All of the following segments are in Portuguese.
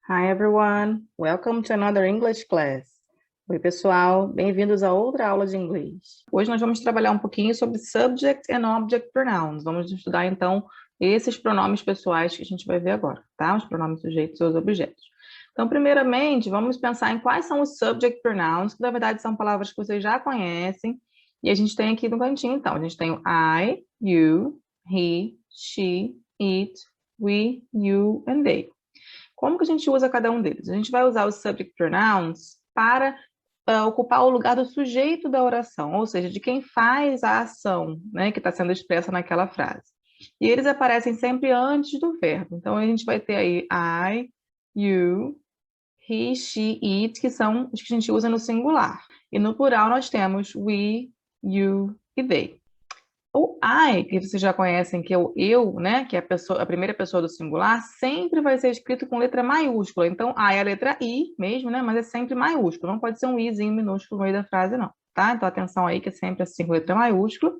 Hi everyone, welcome to another English class. Oi pessoal, bem-vindos a outra aula de inglês. Hoje nós vamos trabalhar um pouquinho sobre subject and object pronouns. Vamos estudar então esses pronomes pessoais que a gente vai ver agora, tá? Os pronomes sujeitos e os objetos. Então, primeiramente, vamos pensar em quais são os subject pronouns, que na verdade são palavras que vocês já conhecem, e a gente tem aqui no cantinho, então, a gente tem o I, you, he, she, it, we, you and they. Como que a gente usa cada um deles? A gente vai usar os subject pronouns para ocupar o lugar do sujeito da oração, ou seja, de quem faz a ação, né, que está sendo expressa naquela frase. E eles aparecem sempre antes do verbo. Então, a gente vai ter aí I, you, he, she, it, que são os que a gente usa no singular. E no plural nós temos we, you e they. O I, que vocês já conhecem, que é o eu, né, que é a primeira pessoa do singular, sempre vai ser escrito com letra maiúscula. Então, I é a letra I mesmo, né, mas é sempre maiúsculo. Não pode ser um Izinho minúsculo no meio da frase, não, tá? Então, atenção aí que é sempre assim com letra maiúscula.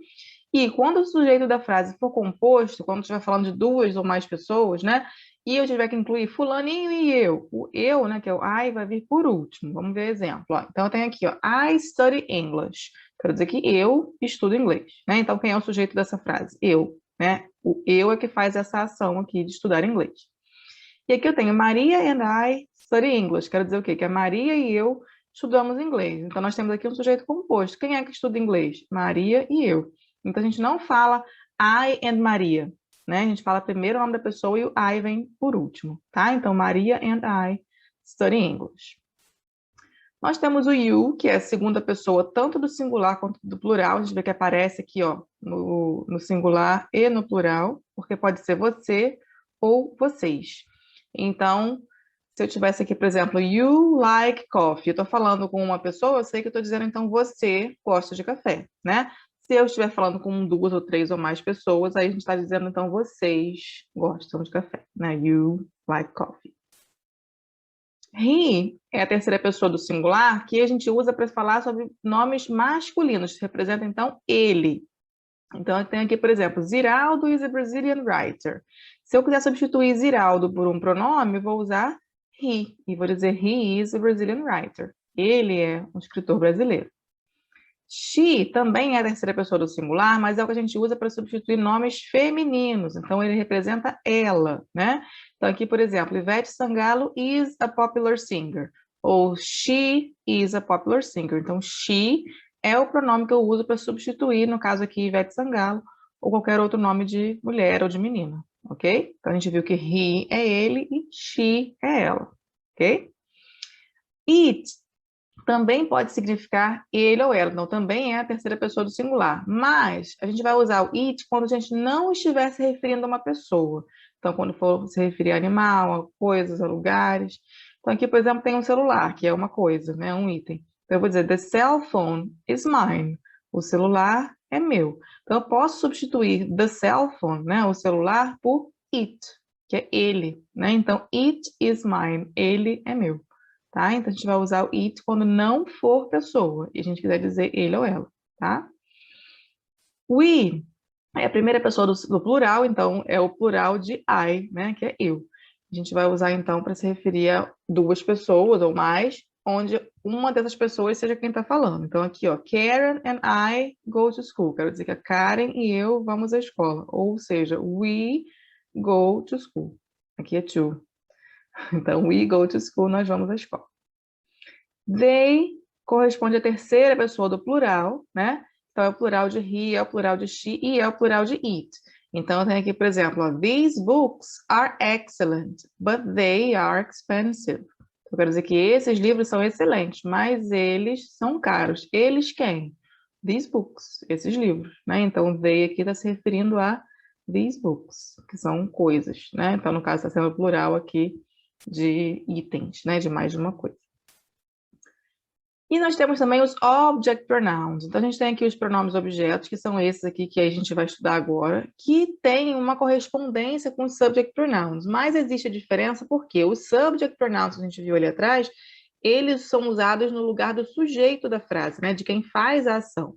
E quando o sujeito da frase for composto, quando estiver falando de duas ou mais pessoas, né, e eu tiver que incluir fulaninho e eu, o eu, né, que é o I, vai vir por último. Vamos ver exemplo. Ó. Então, eu tenho aqui, ó, I study English. Quero dizer que eu estudo inglês, né? Então, quem é o sujeito dessa frase? Eu, né? O eu é que faz essa ação aqui de estudar inglês. E aqui eu tenho Maria and I study English. Quero dizer o quê? Que a Maria e eu estudamos inglês. Então, nós temos aqui um sujeito composto. Quem é que estuda inglês? Maria e eu. Então, a gente não fala I and Maria, né? A gente fala primeiro o nome da pessoa e o I vem por último, tá? Então, Maria and I study English. Nós temos o you, que é a segunda pessoa, tanto do singular quanto do plural. A gente vê que aparece aqui, ó, no singular e no plural, porque pode ser você ou vocês. Então, se eu tivesse aqui, por exemplo, you like coffee, eu estou falando com uma pessoa, eu sei que eu estou dizendo, então, você gosta de café, né? Se eu estiver falando com duas ou três ou mais pessoas, aí a gente está dizendo, então, vocês gostam de café, né? You like coffee. He é a terceira pessoa do singular que a gente usa para falar sobre nomes masculinos, que representa, então, ele. Então, eu tenho aqui, por exemplo, Ziraldo is a Brazilian writer. Se eu quiser substituir Ziraldo por um pronome, eu vou usar he, e vou dizer he is a Brazilian writer. Ele é um escritor brasileiro. She também é a terceira pessoa do singular, mas é o que a gente usa para substituir nomes femininos. Então, ele representa ela, né? Então, aqui, por exemplo, Ivete Sangalo is a popular singer. Ou she is a popular singer. Então, she é o pronome que eu uso para substituir, no caso aqui, Ivete Sangalo, ou qualquer outro nome de mulher ou de menina, ok? Então, a gente viu que he é ele e she é ela, ok? It também pode significar ele ou ela, então também é a terceira pessoa do singular. Mas a gente vai usar o it quando a gente não estiver se referindo a uma pessoa. Então, quando for se referir a animal, a coisas, a lugares. Então, aqui, por exemplo, tem um celular, que é uma coisa, né? Um item. Então, eu vou dizer, the cell phone is mine. O celular é meu. Então, eu posso substituir the cell phone, né? O celular, por it, que é ele, né? Então, it is mine. Ele é meu. Tá? Então, a gente vai usar o it quando não for pessoa, e a gente quiser dizer ele ou ela, tá? We é a primeira pessoa do plural, então é o plural de I, né, que é eu. A gente vai usar, então, para se referir a duas pessoas ou mais, onde uma dessas pessoas seja quem está falando. Então, aqui, ó, Karen and I go to school. Quero dizer que a Karen e eu vamos à escola. Ou seja, we go to school. Aqui é to. Então, we go to school, nós vamos à escola. They corresponde à terceira pessoa do plural, né? Então, é o plural de he, é o plural de she e é o plural de it. Então, eu tenho aqui, por exemplo, ó, these books are excellent, but they are expensive. Eu quero dizer que esses livros são excelentes, mas eles são caros. Eles quem? These books, esses livros, né? Então, they aqui está se referindo a these books, que são coisas, né? Então, no caso, está sendo o plural aqui de itens, né? De mais de uma coisa. E nós temos também os object pronouns. Então, a gente tem aqui os pronomes objetos, que são esses aqui que a gente vai estudar agora, que têm uma correspondência com os subject pronouns. Mas existe a diferença porque os subject pronouns que a gente viu ali atrás, eles são usados no lugar do sujeito da frase, né? De quem faz a ação.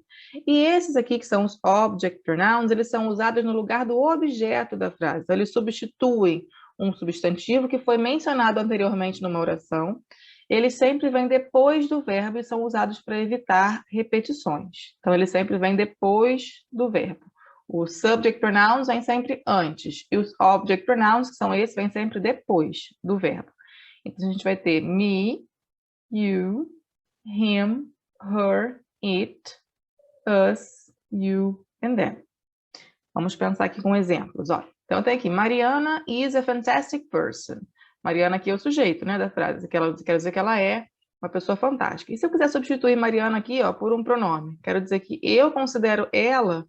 E esses aqui, que são os object pronouns, eles são usados no lugar do objeto da frase. Então, eles substituem um substantivo que foi mencionado anteriormente numa oração, eles sempre vêm depois do verbo e são usados para evitar repetições. Então, ele sempre vem depois do verbo. Os subject pronouns vêm sempre antes, e os object pronouns, que são esses, vêm sempre depois do verbo. Então, a gente vai ter me, you, him, her, it, us, you and them. Vamos pensar aqui com exemplos. Olha, então tem aqui, Mariana is a fantastic person. Mariana aqui é o sujeito, né, da frase, quer dizer que ela é uma pessoa fantástica. E se eu quiser substituir Mariana aqui, ó, por um pronome? Quero dizer que eu considero ela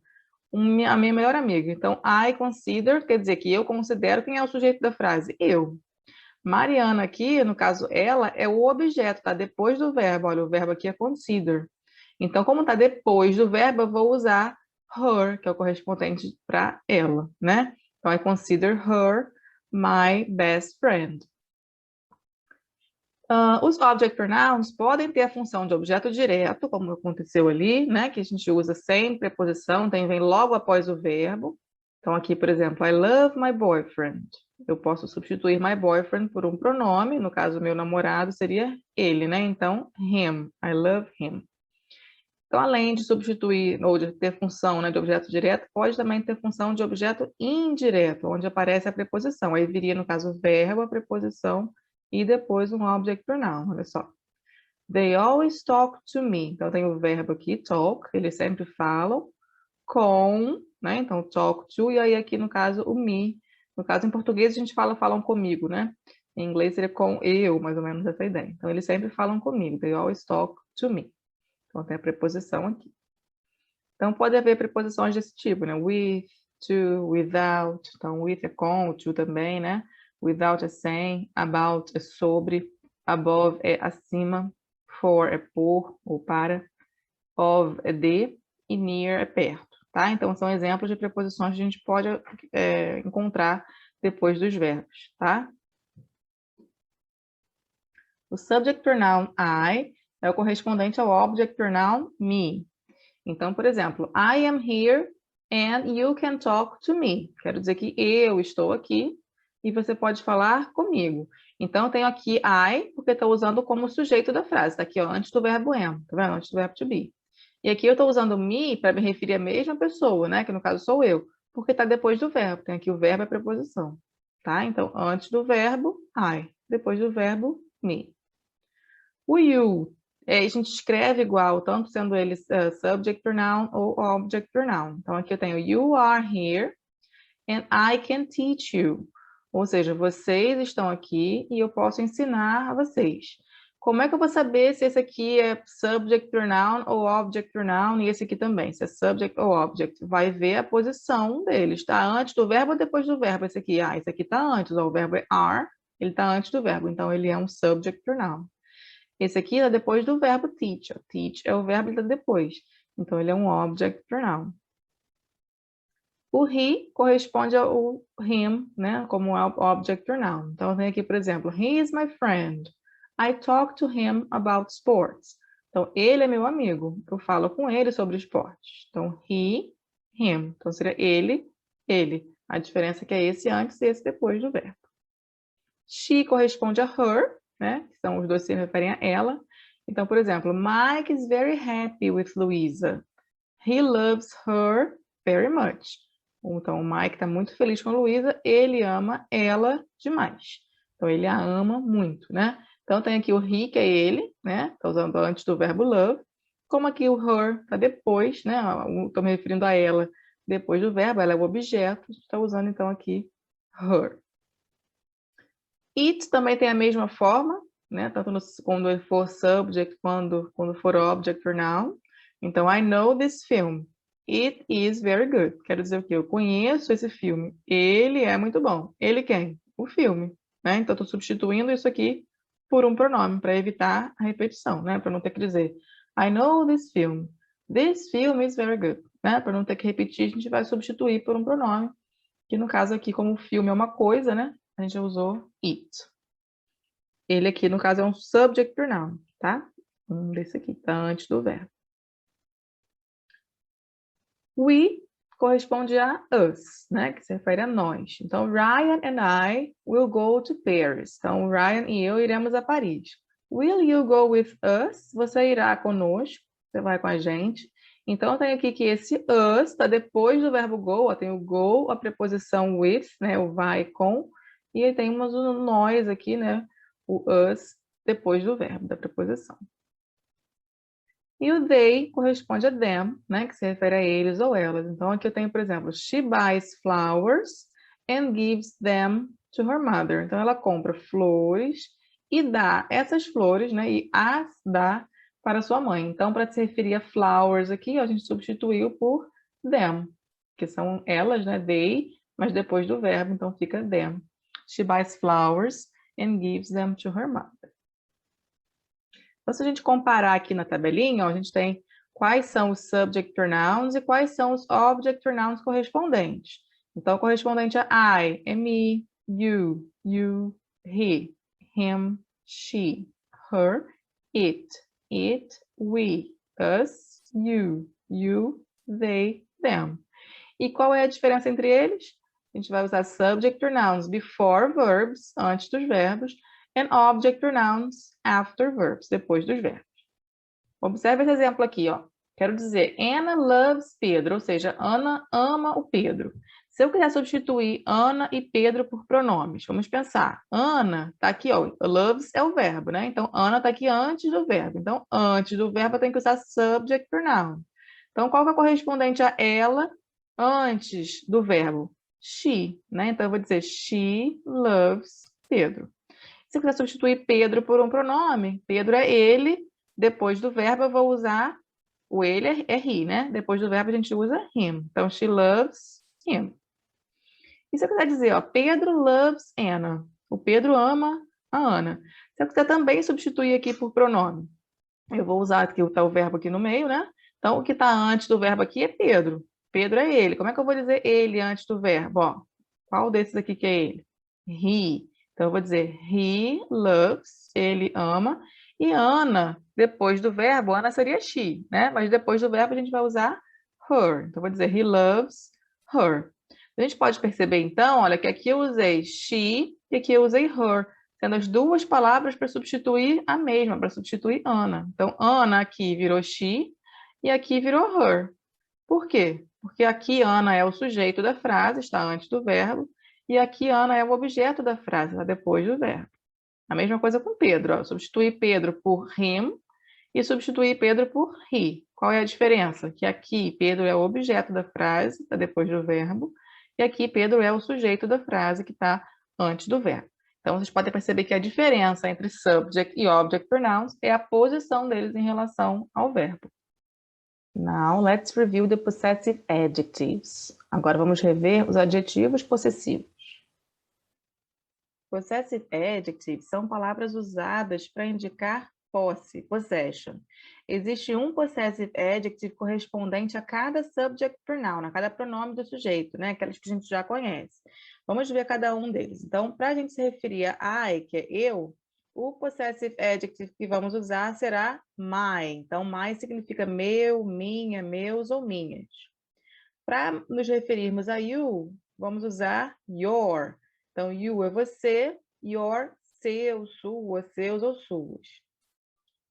a minha melhor amiga. Então, I consider, quer dizer que eu considero quem é o sujeito da frase? Eu. Mariana aqui, no caso, ela é o objeto, tá depois do verbo. Olha, o verbo aqui é consider. Então, como tá depois do verbo, eu vou usar her, que é o correspondente para ela, né? Então, I consider her my best friend. Os object pronouns podem ter a função de objeto direto, como aconteceu ali, né? Que a gente usa sem preposição, vem logo após o verbo. Então, aqui, por exemplo, I love my boyfriend. Eu posso substituir my boyfriend por um pronome, no caso, meu namorado seria ele, né? Então, him, I love him. Então, além de substituir ou de ter função, né, de objeto direto, pode também ter função de objeto indireto, onde aparece a preposição. Aí viria, no caso, o verbo, a preposição e depois um object pronoun, olha só. They always talk to me. Então, tem o verbo aqui, talk, eles sempre falam com, né? Então, talk to, e aí aqui, no caso, o me. No caso, em português, a gente falam comigo, né? Em inglês seria com eu, mais ou menos essa ideia. Então, eles sempre falam comigo. They always talk to me. Então, tem a preposição aqui. Então, pode haver preposições desse tipo, né? With, to, without. Então, with é com, to também, né? Without é sem, about é sobre, above é acima, for é por ou para, of é de e near é perto, tá? Então, são exemplos de preposições que a gente pode encontrar depois dos verbos, tá? O subject pronoun I é o correspondente ao object pronoun me. Então, por exemplo, I am here and you can talk to me. Quero dizer que eu estou aqui e você pode falar comigo. Então, eu tenho aqui I, porque estou usando como sujeito da frase. Está aqui, ó, antes do verbo am, tá vendo? Antes do verbo to be. E aqui eu estou usando me para me referir à mesma pessoa, né? Que no caso sou eu, porque está depois do verbo. Tem aqui o verbo e a preposição, tá? Então, antes do verbo, I. Depois do verbo, me. O you, a gente escreve igual, tanto sendo ele subject pronoun ou object pronoun. Então, aqui eu tenho you are here and I can teach you. Ou seja, vocês estão aqui e eu posso ensinar a vocês. Como é que eu vou saber se esse aqui é subject pronoun ou object pronoun e esse aqui também, se é subject ou object? Vai ver a posição deles, está antes do verbo ou depois do verbo? Esse aqui está antes, ó, o verbo é are, ele está antes do verbo, então ele é um subject pronoun. Esse aqui é depois do verbo teach. Teach é o verbo que está depois. Então, ele é um object pronoun. O he corresponde ao him, né, como object pronoun. Então, tem aqui, por exemplo, he is my friend. I talk to him about sports. Então, ele é meu amigo. Eu falo com ele sobre esportes. Então, he, him. Então, seria ele, ele. A diferença é que é esse antes e esse depois do verbo. She corresponde a her, né? Então, os dois se referem a ela. Então, por exemplo, Mike is very happy with Louisa. He loves her very much. Então, o Mike está muito feliz com a Luísa, ele ama ela demais. Então, ele a ama muito, né? Então, tem aqui o he, que é ele, né? Está usando antes do verbo love. Como aqui o her está depois, né? Estou me referindo a ela depois do verbo, ela é o objeto, está usando então aqui her. It também tem a mesma forma, né? Tanto quando ele for subject, quando for object pronoun. Então, I know this film. It is very good. Quero dizer o quê? Eu conheço esse filme. Ele é muito bom. Ele quem? O filme. Né? Então, estou substituindo isso aqui por um pronome, para evitar a repetição, né? Para não ter que dizer I know this film. This film is very good. Né? Para não ter que repetir, a gente vai substituir por um pronome. Que no caso aqui, como o filme é uma coisa, né? A gente usou it. Ele aqui, no caso, é um subject pronoun, tá? Desse aqui, tá antes do verbo. We corresponde a us, né? Que se refere a nós. Então, Ryan and I will go to Paris. Então, Ryan e eu iremos a Paris. Will you go with us? Você irá conosco. Você vai com a gente. Então, eu tenho aqui que esse us está depois do verbo go. Ó, tem o go, a preposição with, né? O vai com. E aí temos o nós aqui, né? O us depois do verbo, da preposição. E o they corresponde a them, né? Que se refere a eles ou elas. Então, aqui eu tenho, por exemplo, she buys flowers and gives them to her mother. Então, ela compra flores e dá essas flores, né? E as dá para sua mãe. Então, para se referir a flowers aqui, ó, a gente substituiu por them, que são elas, né? They, mas depois do verbo, então fica them. She buys flowers and gives them to her mother. Então, se a gente comparar aqui na tabelinha, ó, a gente tem quais são os subject pronouns e quais são os object pronouns correspondentes. Então, correspondente a I é me, you, he, him, she, her, it, we, us, you, they, them. E qual é a diferença entre eles? A gente vai usar subject pronouns before verbs, antes dos verbos, and object pronouns after verbs, depois dos verbos. Observe esse exemplo aqui, ó. Quero dizer, Anna loves Pedro, ou seja, Ana ama o Pedro. Se eu quiser substituir Ana e Pedro por pronomes, vamos pensar. Ana está aqui, ó, loves é o verbo, né? Então, Ana está aqui antes do verbo. Então, antes do verbo eu tenho que usar subject pronoun. Então, qual que é o correspondente a ela antes do verbo? She, né? Então, eu vou dizer, she loves Pedro. Se eu quiser substituir Pedro por um pronome, Pedro é ele, depois do verbo eu vou usar o ele é he, né? Depois do verbo a gente usa him. Então, she loves him. E se eu quiser dizer, ó, Pedro loves Anna. O Pedro ama a Ana. Se eu quiser também substituir aqui por pronome, eu vou usar aqui o verbo aqui no meio, né? Então, o que está antes do verbo aqui é Pedro. Pedro é ele. Como é que eu vou dizer ele antes do verbo? Ó, qual desses aqui que é ele? He. Então, eu vou dizer he loves, ele ama. E Ana, depois do verbo, Ana seria she, né? Mas depois do verbo a gente vai usar her. Então, eu vou dizer he loves her. A gente pode perceber, então, olha, que aqui eu usei she e aqui eu usei her, sendo as duas palavras para substituir a mesma, para substituir Ana. Então, Ana aqui virou she e aqui virou her. Por quê? Porque aqui Ana é o sujeito da frase, está antes do verbo, e aqui Ana é o objeto da frase, está depois do verbo. A mesma coisa com Pedro. Ó. Substituir Pedro por him e substituir Pedro por he. Qual é a diferença? Que aqui Pedro é o objeto da frase, está depois do verbo, e aqui Pedro é o sujeito da frase, que está antes do verbo. Então, vocês podem perceber que a diferença entre subject e object pronouns é a posição deles em relação ao verbo. Now, let's review the possessive adjectives. Agora vamos rever os adjetivos possessivos. Possessive adjectives são palavras usadas para indicar posse, possession. Existe um possessive adjective correspondente a cada subject pronoun, a cada pronome do sujeito, né? Aquelas que a gente já conhece. Vamos ver cada um deles. Então, para a gente se referir a I, que é eu, o possessive adjective que vamos usar será my. Então, my significa meu, minha, meus ou minhas. Para nos referirmos a you, vamos usar your. Então, you é você, your, seu, sua, seus ou suas.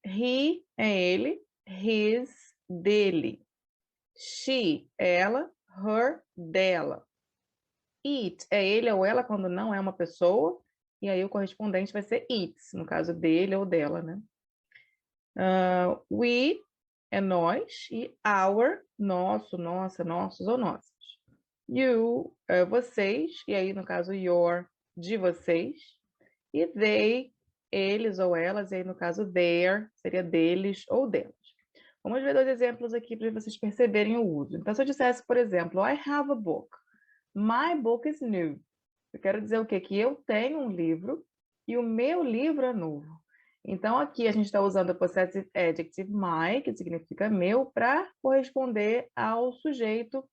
He é ele, his, dele. She, ela, her, dela. It é ele ou ela quando não é uma pessoa, e aí o correspondente vai ser its, no caso dele ou dela, né? We é nós, e our, nosso, nossa, nossos ou nossas. You é vocês, e aí no caso your, de vocês. E they, eles ou elas, e aí no caso their, seria deles ou delas. Vamos ver dois exemplos aqui para vocês perceberem o uso. Então, se eu dissesse, por exemplo, I have a book. My book is new. Eu quero dizer o quê? Que eu tenho um livro e o meu livro é novo. Então, aqui a gente está usando o possessive adjective my, que significa meu, para corresponder ao sujeito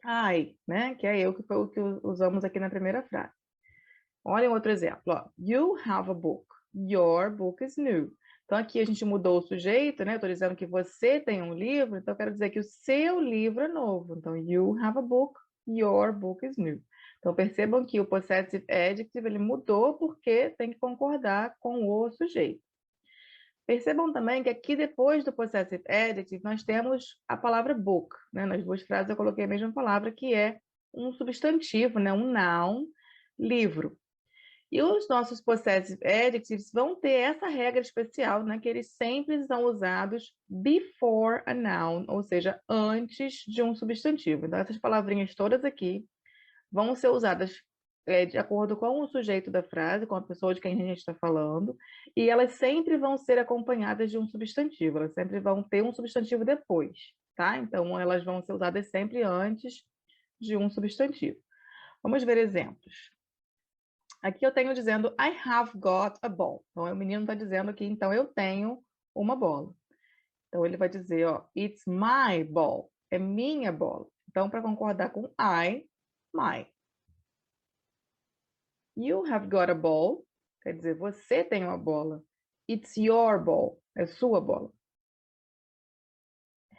I, né? Que é eu, que foi o que usamos aqui na primeira frase. Olha um outro exemplo. Ó. You have a book. Your book is new. Então, aqui a gente mudou o sujeito, né? Eu estou dizendo que você tem um livro, então eu quero dizer que o seu livro é novo. Então, you have a book, your book is new. Então, percebam que o possessive adjective ele mudou porque tem que concordar com o sujeito. Percebam também que aqui depois do possessive adjective nós temos a palavra book, né? Nas duas frases eu coloquei a mesma palavra que é um substantivo, né? Um noun, livro. E os nossos possessive adjectives vão ter essa regra especial, né? Que eles sempre são usados before a noun, ou seja, antes de um substantivo. Então essas palavrinhas todas aqui vão ser usadas de acordo com o sujeito da frase, com a pessoa de quem a gente está falando, e elas sempre vão ser acompanhadas de um substantivo, elas sempre vão ter um substantivo depois, tá? Então, elas vão ser usadas sempre antes de um substantivo. Vamos ver exemplos. Aqui eu tenho dizendo, I have got a ball. Então, o menino está dizendo aqui, então, eu tenho uma bola. Então, ele vai dizer, ó, it's my ball. É minha bola. Então, para concordar com I, my. You have got a ball. Quer dizer, você tem uma bola. It's your ball. É sua bola.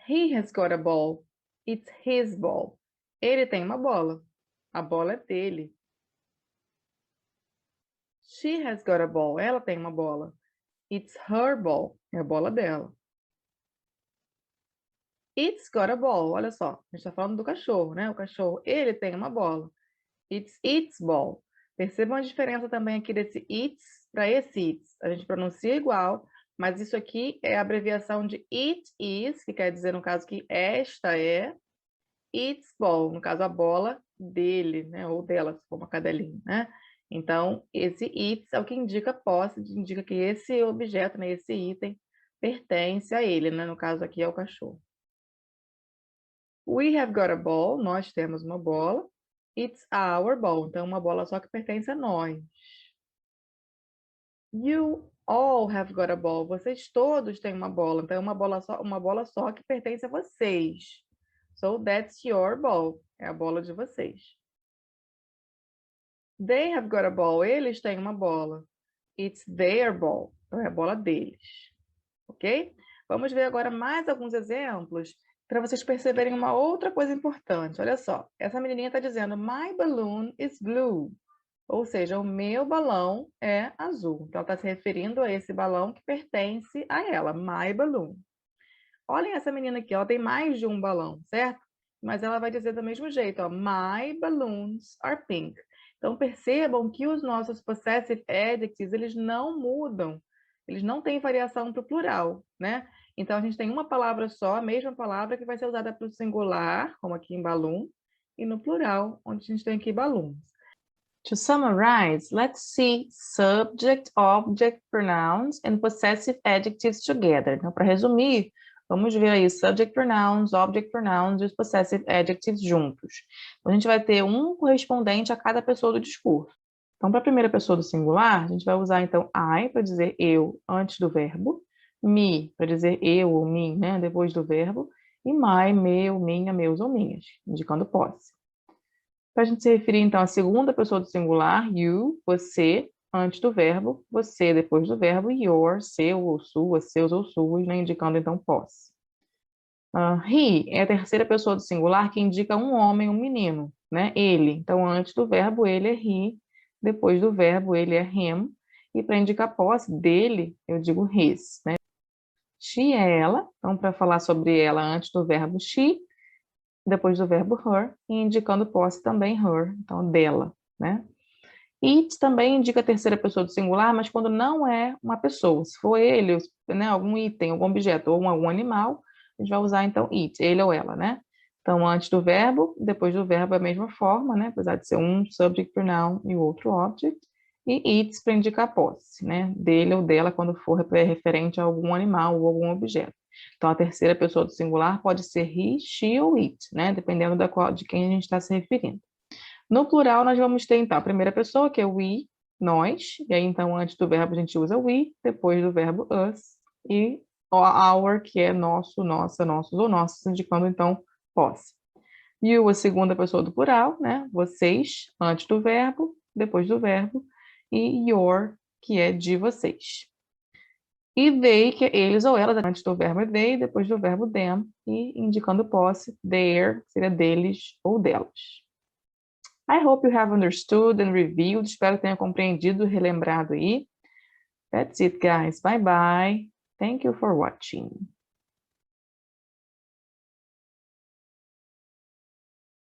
He has got a ball. It's his ball. Ele tem uma bola. A bola é dele. She has got a ball. Ela tem uma bola. It's her ball. É a bola dela. It's got a ball. Olha só, a gente está falando do cachorro, né? O cachorro, ele tem uma bola. It's its ball. Percebam a diferença também aqui desse it's para esse it's. A gente pronuncia igual, mas isso aqui é a abreviação de it is, que quer dizer, no caso, que esta é its ball, no caso, a bola dele, né? Ou dela, se for uma cadelinha, né? Então, esse it's é o que indica posse, indica que esse objeto, né, esse item, pertence a ele, né? No caso aqui é o cachorro. We have got a ball, nós temos uma bola. It's our ball, então uma bola só que pertence a nós. You all have got a ball, vocês todos têm uma bola, então é uma bola só que pertence a vocês. So that's your ball, é a bola de vocês. They have got a ball, eles têm uma bola. It's their ball, então é a bola deles. Ok? Vamos ver agora mais alguns exemplos para vocês perceberem uma outra coisa importante. Olha só, essa menininha está dizendo, my balloon is blue. Ou seja, o meu balão é azul. Então, ela está se referindo a esse balão que pertence a ela, my balloon. Olhem essa menina aqui, ela tem mais de um balão, certo? Mas ela vai dizer do mesmo jeito, ó, my balloons are pink. Então, percebam que os nossos possessive adjectives, eles não mudam. Eles não têm variação para o plural, né? Então, a gente tem uma palavra só, a mesma palavra que vai ser usada para o singular, como aqui em balloon, e no plural, onde a gente tem aqui balloons. To summarize, let's see subject, object, pronouns and possessive adjectives together. Então, para resumir, vamos ver aí subject pronouns, object pronouns e os possessive adjectives juntos. Então, a gente vai ter um correspondente a cada pessoa do discurso. Então, para a primeira pessoa do singular, a gente vai usar, então, I para dizer eu antes do verbo, me para dizer eu ou mim, né, depois do verbo, e my, meu, minha, meus ou minhas, indicando posse. Para a gente se referir, então, à segunda pessoa do singular, you, você, antes do verbo, você depois do verbo, your, seu ou sua, seus ou suas, né, indicando, então, posse. He é a terceira pessoa do singular que indica um homem, um menino, né, ele. Então, antes do verbo, ele é he, depois do verbo, ele é him, e para indicar posse dele, eu digo his, né. She é ela, então, para falar sobre ela antes do verbo she, depois do verbo her, e indicando posse também her, então dela, né? It também indica a terceira pessoa do singular, mas quando não é uma pessoa. Se for ele, né, algum item, algum objeto ou algum animal, a gente vai usar então it, ele ou ela, né? Então, antes do verbo, depois do verbo é a mesma forma, né? Apesar de ser um subject pronoun e o outro object. E it para indicar posse, né? Dele ou dela quando for referente a algum animal ou algum objeto. Então, a terceira pessoa do singular pode ser he, she ou it, né? Dependendo de quem a gente está se referindo. No plural, nós vamos ter, então, a primeira pessoa, que é we, nós, e aí, então, antes do verbo a gente usa we, depois do verbo us, e our, que é nosso, nossa, nossos ou nossos, indicando, então, posse. You, a segunda pessoa do plural, né? Vocês, antes do verbo, depois do verbo, e your, que é de vocês. E they, que é eles ou elas, antes do verbo they, depois do verbo them, e indicando posse, their, seria deles ou delas. I hope you have understood and reviewed. Espero que tenha compreendido e relembrado aí. That's it, guys. Bye bye. Thank you for watching.